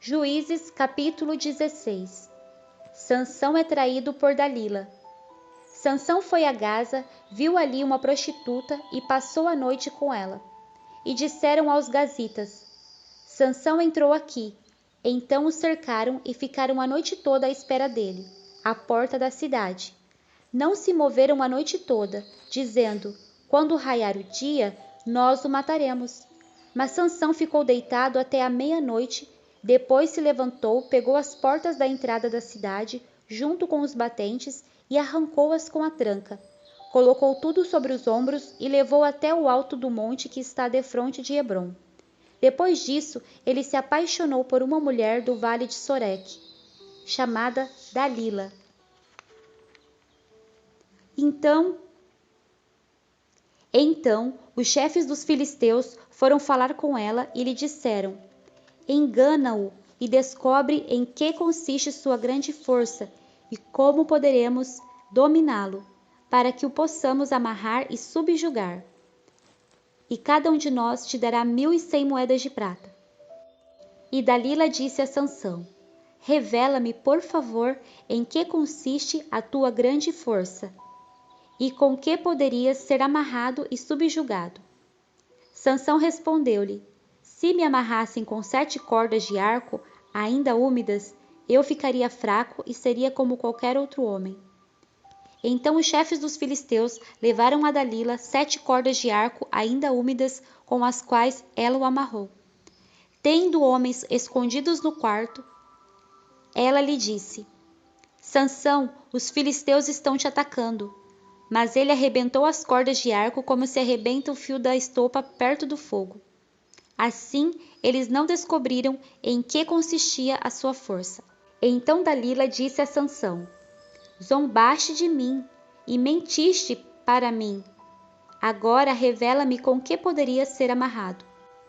Juízes capítulo 16. Sansão é traído por Dalila. Sansão foi a Gaza, viu ali uma prostituta e passou a noite com ela. E disseram aos gazitas: Sansão entrou aqui. Então o cercaram e ficaram a noite toda à espera dele, à porta da cidade. Não se moveram a noite toda, dizendo: quando raiar o dia, nós o mataremos. Mas Sansão ficou deitado até a meia-noite. Depois se levantou, pegou as portas da entrada da cidade, junto com os batentes, e arrancou-as com a tranca. Colocou tudo sobre os ombros e levou até o alto do monte que está defronte de Hebrom. Depois disso, ele se apaixonou por uma mulher do vale de Soreque, chamada Dalila. Então, os chefes dos filisteus foram falar com ela e lhe disseram: engana-o e descobre em que consiste sua grande força e como poderemos dominá-lo, para que o possamos amarrar e subjugar. E cada um de nós te dará 1.100 moedas de prata. E Dalila disse a Sansão: revela-me, por favor, em que consiste a tua grande força, e com que poderias ser amarrado e subjugado. Sansão respondeu-lhe: se me amarrassem com 7 cordas de arco, ainda úmidas, eu ficaria fraco e seria como qualquer outro homem. Então os chefes dos filisteus levaram a Dalila 7 cordas de arco ainda úmidas, com as quais ela o amarrou. Tendo homens escondidos no quarto, ela lhe disse: Sansão, os filisteus estão te atacando. Mas ele arrebentou as cordas de arco como se arrebenta o fio da estopa perto do fogo. Assim, eles não descobriram em que consistia a sua força. Então Dalila disse a Sansão: zombaste de mim e mentiste para mim. Agora revela-me com que poderia ser amarrado.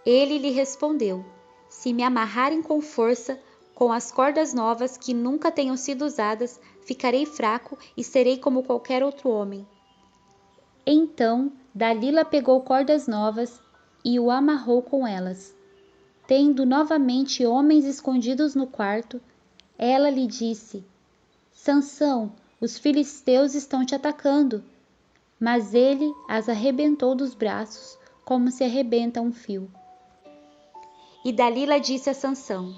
Ele lhe respondeu: se me amarrarem com força, com as cordas novas que nunca tenham sido usadas, ficarei fraco e serei como qualquer outro homem. Então Dalila pegou cordas novas e o amarrou com elas. Tendo novamente homens escondidos no quarto, ela lhe disse: Sansão, os filisteus estão te atacando. Mas ele as arrebentou dos braços, como se arrebenta um fio. E Dalila disse a Sansão: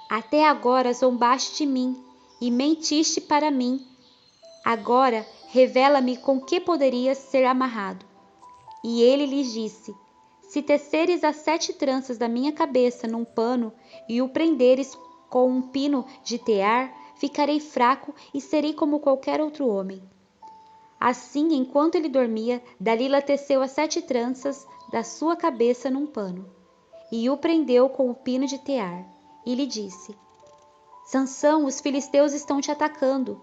até agora zombaste de mim e mentiste para mim. Agora revela-me com que poderias ser amarrado. E ele lhes disse: se teceres as 7 tranças da minha cabeça num pano e o prenderes com um pino de tear, ficarei fraco e serei como qualquer outro homem. Assim, enquanto ele dormia, Dalila teceu as 7 tranças da sua cabeça num pano e o prendeu com o pino de tear. E lhe disse: Sansão, os filisteus estão te atacando.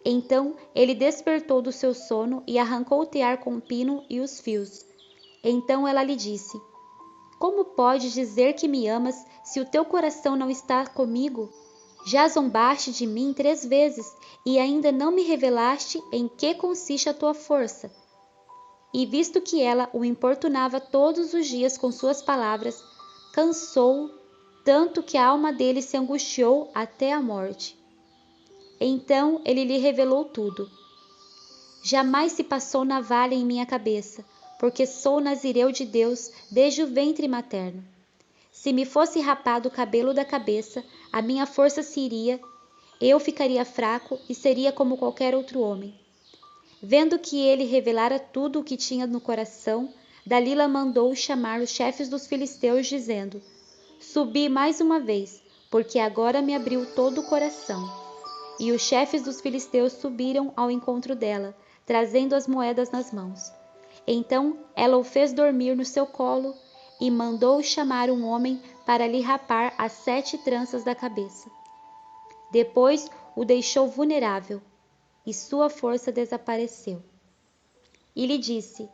Então ele despertou do seu sono e arrancou o tear com o pino e os fios. Então ela lhe disse: como podes dizer que me amas se o teu coração não está comigo? Já zombaste de mim 3 vezes e ainda não me revelaste em que consiste a tua força. E visto que ela o importunava todos os dias com suas palavras, cansou-o tanto que a alma dele se angustiou até a morte. Então ele lhe revelou tudo. Jamais se passou navalha em minha cabeça, porque sou nazireu de Deus desde o ventre materno. Se me fosse rapado o cabelo da cabeça, a minha força se iria, eu ficaria fraco e seria como qualquer outro homem. Vendo que ele revelara tudo o que tinha no coração, Dalila mandou chamar os chefes dos filisteus, dizendo: subi mais uma vez, porque agora me abriu todo o coração. E os chefes dos filisteus subiram ao encontro dela, trazendo as moedas nas mãos. Então ela o fez dormir no seu colo e mandou chamar um homem para lhe rapar as 7 tranças da cabeça. Depois o deixou vulnerável e sua força desapareceu. E lhe disse: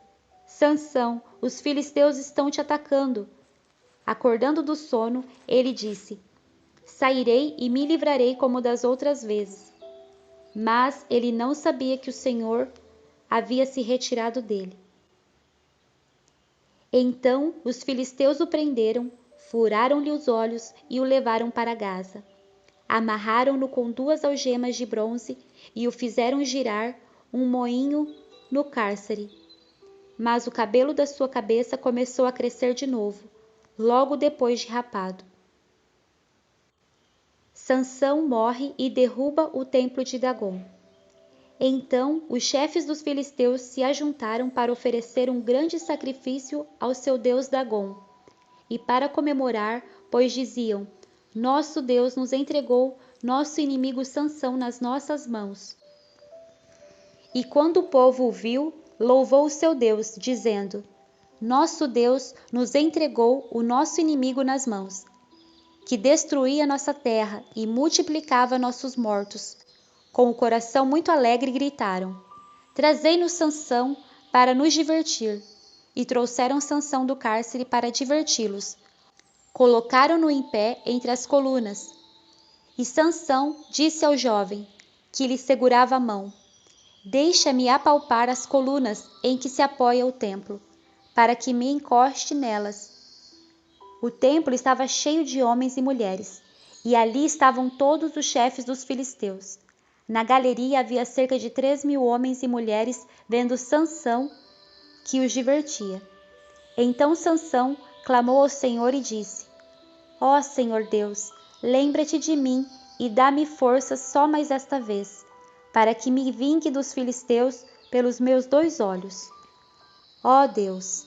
Sansão, os filisteus estão te atacando. Acordando do sono, ele disse: sairei e me livrarei como das outras vezes. Mas ele não sabia que o Senhor havia se retirado dele. Então os filisteus o prenderam, furaram-lhe os olhos e o levaram para Gaza. Amarraram-no com 2 algemas de bronze e o fizeram girar um moinho no cárcere. Mas o cabelo da sua cabeça começou a crescer de novo, logo depois de rapado. Sansão morre e derruba o templo de Dagom. Então os chefes dos filisteus se ajuntaram para oferecer um grande sacrifício ao seu deus Dagom, e para comemorar, pois diziam: Nosso Deus nos entregou nosso inimigo Sansão nas nossas mãos. E quando o povo o viu, louvou o seu Deus, dizendo: Nosso Deus nos entregou o nosso inimigo nas mãos, que destruía nossa terra e multiplicava nossos mortos. Com o coração muito alegre gritaram: Trazei-nos Sansão para nos divertir. E trouxeram Sansão do cárcere para diverti-los. Colocaram-no em pé entre as colunas. E Sansão disse ao jovem, que lhe segurava a mão: Deixa-me apalpar as colunas em que se apoia o templo, para que me encoste nelas. O templo estava cheio de homens e mulheres, e ali estavam todos os chefes dos filisteus. Na galeria havia cerca de 3.000 homens e mulheres vendo Sansão, que os divertia. Então Sansão clamou ao Senhor e disse: Ó Senhor Deus, lembra-te de mim e dá-me força só mais esta vez, para que me vingue dos filisteus pelos meus 2 olhos. Ó Deus!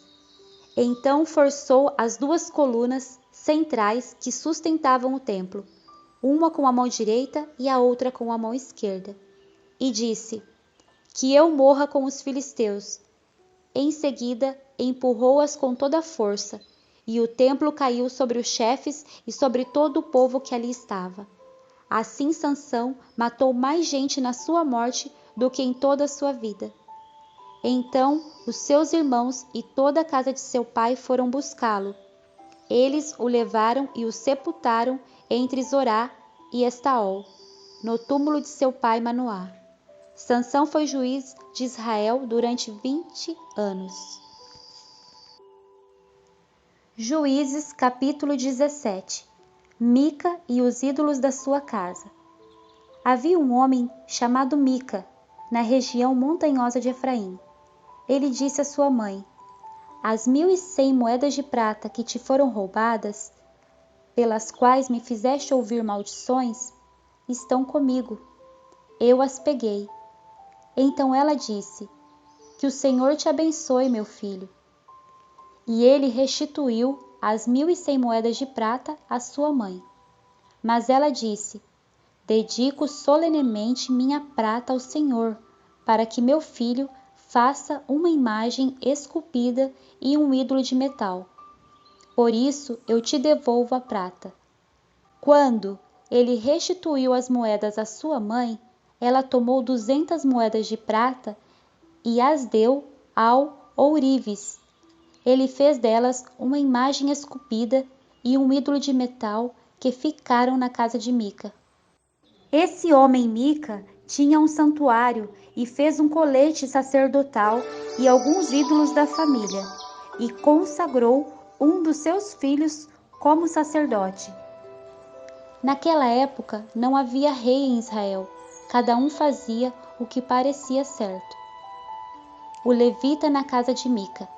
Então forçou as 2 colunas centrais que sustentavam o templo, uma com a mão direita e a outra com a mão esquerda, e disse: Que eu morra com os filisteus. Em seguida, empurrou-as com toda a força, e o templo caiu sobre os chefes e sobre todo o povo que ali estava. Assim Sansão matou mais gente na sua morte do que em toda a sua vida. Então os seus irmãos e toda a casa de seu pai foram buscá-lo. Eles o levaram e o sepultaram entre Zorá e Estaol, no túmulo de seu pai Manoá. Sansão foi juiz de Israel durante 20 anos. Juízes capítulo 17. Mica e os ídolos da sua casa. Havia um homem chamado Mica, na região montanhosa de Efraim. Ele disse à sua mãe: As 1.100 moedas de prata que te foram roubadas, pelas quais me fizeste ouvir maldições, estão comigo. Eu as peguei. Então ela disse: Que o Senhor te abençoe, meu filho. E ele restituiu as 1.100 moedas de prata à sua mãe. Mas ela disse: Dedico solenemente minha prata ao Senhor, para que meu filho faça uma imagem esculpida e um ídolo de metal. Por isso eu te devolvo a prata. Quando ele restituiu as moedas à sua mãe, ela tomou 200 moedas de prata e as deu ao ourives. Ele fez delas uma imagem esculpida e um ídolo de metal que ficaram na casa de Mica. Esse homem Mica tinha um santuário e fez um colete sacerdotal e alguns ídolos da família, e consagrou um dos seus filhos como sacerdote. Naquela época não havia rei em Israel, cada um fazia o que parecia certo. O levita na casa de Mica.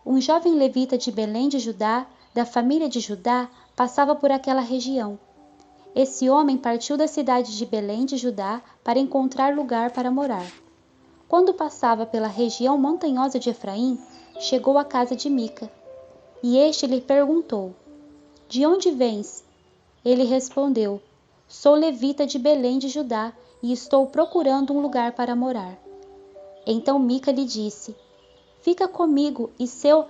Um jovem levita de Belém de Judá, da família de Judá, passava por aquela região. Esse homem partiu da cidade de Belém de Judá para encontrar lugar para morar. Quando passava pela região montanhosa de Efraim, chegou à casa de Mica. E este lhe perguntou: De onde vens? Ele respondeu: Sou levita de Belém de Judá e estou procurando um lugar para morar. Então Mica lhe disse: Fica comigo e sê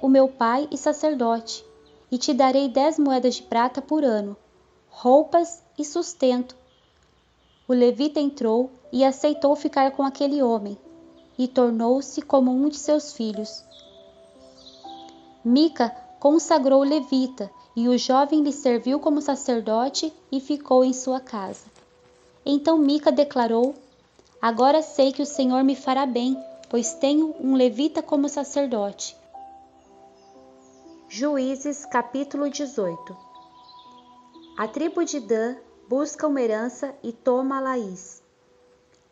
o meu pai e sacerdote, e te darei 10 moedas de prata por ano, roupas e sustento. O levita entrou e aceitou ficar com aquele homem, e tornou-se como um de seus filhos. Mica consagrou o levita, e o jovem lhe serviu como sacerdote e ficou em sua casa. Então Mica declarou: Agora sei que o Senhor me fará bem, pois tenho um levita como sacerdote. Juízes capítulo 18. A tribo de Dan busca uma herança e toma Laís.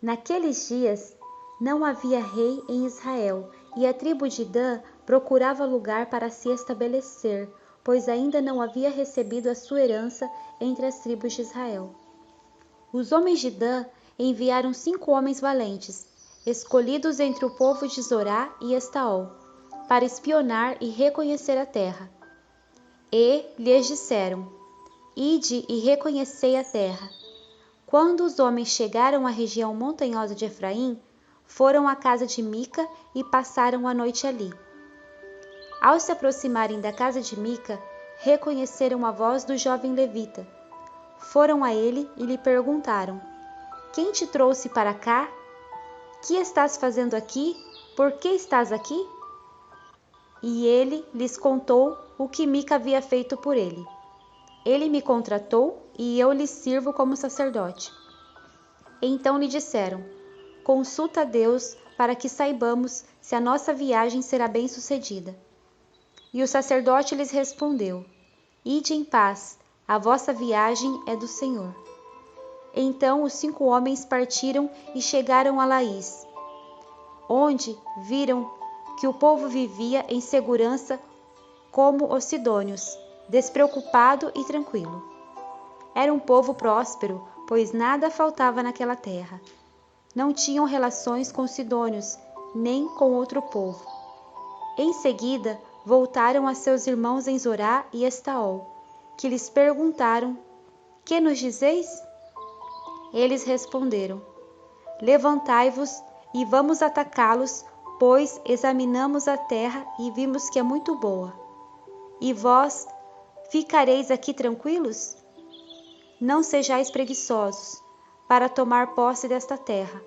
Naqueles dias não havia rei em Israel, e a tribo de Dan procurava lugar para se estabelecer, pois ainda não havia recebido a sua herança entre as tribos de Israel. Os homens de Dan enviaram 5 homens valentes, escolhidos entre o povo de Zorá e Estaol, para espionar e reconhecer a terra. E lhes disseram: Ide e reconhecei a terra. Quando os homens chegaram à região montanhosa de Efraim, foram à casa de Mica e passaram a noite ali. Ao se aproximarem da casa de Mica, reconheceram a voz do jovem levita. Foram a ele e lhe perguntaram: Quem te trouxe para cá? Que estás fazendo aqui? Por que estás aqui? E ele lhes contou o que Mica havia feito por ele. Ele me contratou e eu lhe sirvo como sacerdote. Então lhe disseram: Consulta a Deus para que saibamos se a nossa viagem será bem-sucedida. E o sacerdote lhes respondeu: Ide em paz, a vossa viagem é do Senhor. Então os 5 homens partiram e chegaram a Laís, onde viram que o povo vivia em segurança como os sidônios, despreocupado e tranquilo. Era um povo próspero, pois nada faltava naquela terra. Não tinham relações com os sidônios, nem com outro povo. Em seguida, voltaram a seus irmãos em Zorá e Estaol, que lhes perguntaram: Que nos dizeis? Eles responderam: Levantai-vos e vamos atacá-los, pois examinamos a terra e vimos que é muito boa. E vós ficareis aqui tranquilos? Não sejais preguiçosos para tomar posse desta terra.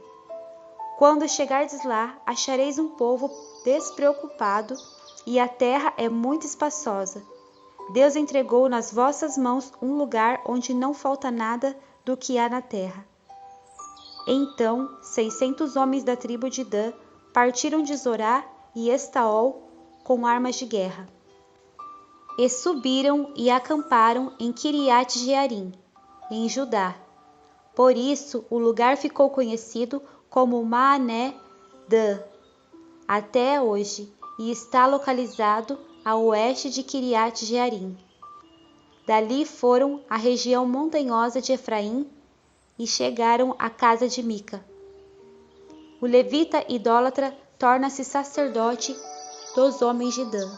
Quando chegardes lá, achareis um povo despreocupado e a terra é muito espaçosa. Deus entregou nas vossas mãos um lugar onde não falta nada do que há na terra. Então 600 homens da tribo de Dan partiram de Zorá e Estaol com armas de guerra. E subiram e acamparam em Quiriate-Jearim, em Judá. Por isso o lugar ficou conhecido como Maané Dan até hoje, e está localizado a oeste de Quiriate-Jearim. Dali foram à região montanhosa de Efraim e chegaram à casa de Mica. O levita idólatra torna-se sacerdote dos homens de Dan.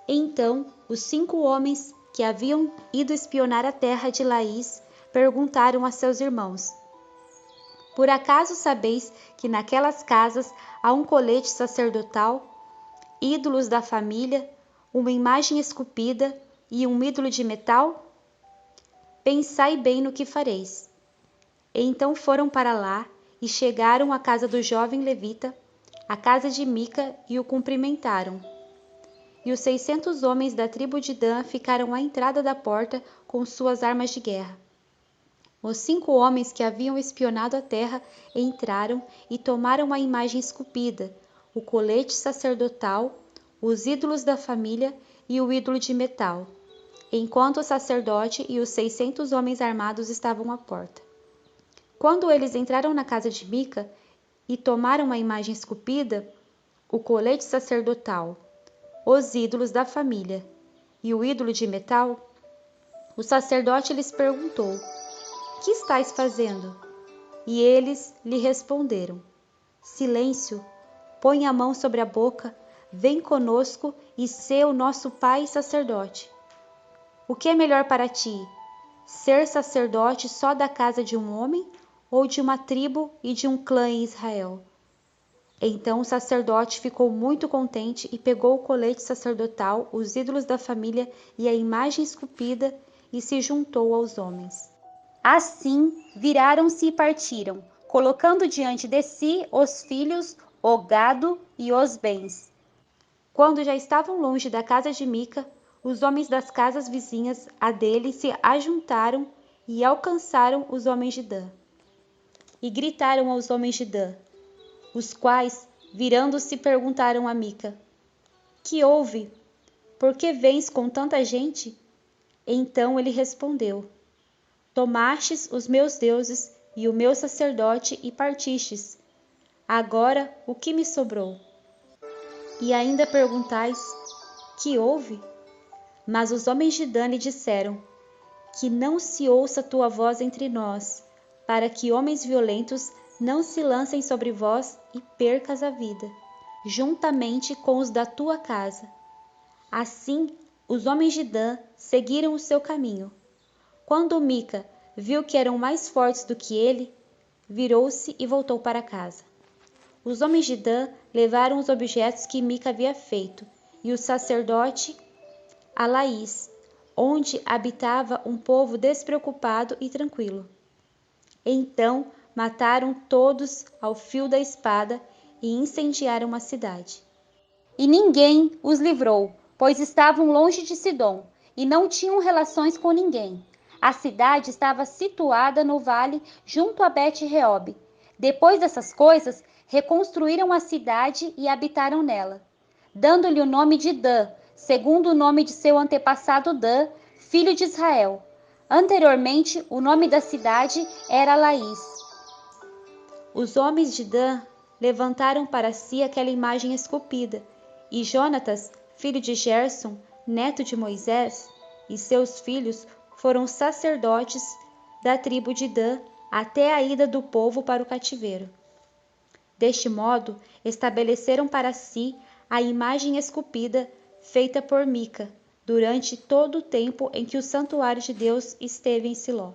Então os 5 homens que haviam ido espionar a terra de Laís perguntaram a seus irmãos: Por acaso sabeis que naquelas casas há um colete sacerdotal, ídolos da família, uma imagem esculpida e um ídolo de metal? Pensai bem no que fareis. Então foram para lá e chegaram à casa do jovem levita, à casa de Mica, e o cumprimentaram. E os 600 homens da tribo de Dan ficaram à entrada da porta com suas armas de guerra. Os 5 homens que haviam espionado a terra entraram e tomaram a imagem esculpida, o colete sacerdotal, os ídolos da família e o ídolo de metal, enquanto o sacerdote e os 600 homens armados estavam à porta. Quando eles entraram na casa de Mica e tomaram a imagem esculpida, o colete sacerdotal, os ídolos da família e o ídolo de metal, o sacerdote lhes perguntou: Que estáis fazendo? E eles lhe responderam: Silêncio, põe a mão sobre a boca, vem conosco e sê o nosso pai sacerdote. O que é melhor para ti, ser sacerdote só da casa de um homem ou de uma tribo e de um clã em Israel? Então o sacerdote ficou muito contente e pegou o colete sacerdotal, os ídolos da família e a imagem esculpida e se juntou aos homens. Assim viraram-se e partiram, colocando diante de si os filhos, o gado e os bens. Quando já estavam longe da casa de Mica, os homens das casas vizinhas a dele se ajuntaram e alcançaram os homens de Dan. E gritaram aos homens de Dan: os quais, virando-se, perguntaram a Mica: Que houve? Por que vens com tanta gente? Então ele respondeu: Tomastes os meus deuses e o meu sacerdote e partistes. Agora o que me sobrou? E ainda perguntais: Que houve? Mas os homens de Dan lhe disseram: Que não se ouça tua voz entre nós, para que homens violentos não se lancem sobre vós e percas a vida, juntamente com os da tua casa. Assim, os homens de Dan seguiram o seu caminho. Quando Mica viu que eram mais fortes do que ele, virou-se e voltou para casa. Os homens de Dan levaram os objetos que Mica havia feito, e o sacerdote a Laís, onde habitava um povo despreocupado e tranquilo. Então mataram todos ao fio da espada e incendiaram a cidade. E ninguém os livrou, pois estavam longe de Sidom e não tinham relações com ninguém. A cidade estava situada no vale junto a Bet-Reob. Depois dessas coisas, reconstruíram a cidade e habitaram nela, dando-lhe o nome de Dan, segundo o nome de seu antepassado Dan, filho de Israel. Anteriormente, o nome da cidade era Laís. Os homens de Dan levantaram para si aquela imagem esculpida, e Jonatas, filho de Gerson, neto de Moisés, e seus filhos foram sacerdotes da tribo de Dan até a ida do povo para o cativeiro. Deste modo, estabeleceram para si a imagem esculpida feita por Mica, durante todo o tempo em que o santuário de Deus esteve em Siló.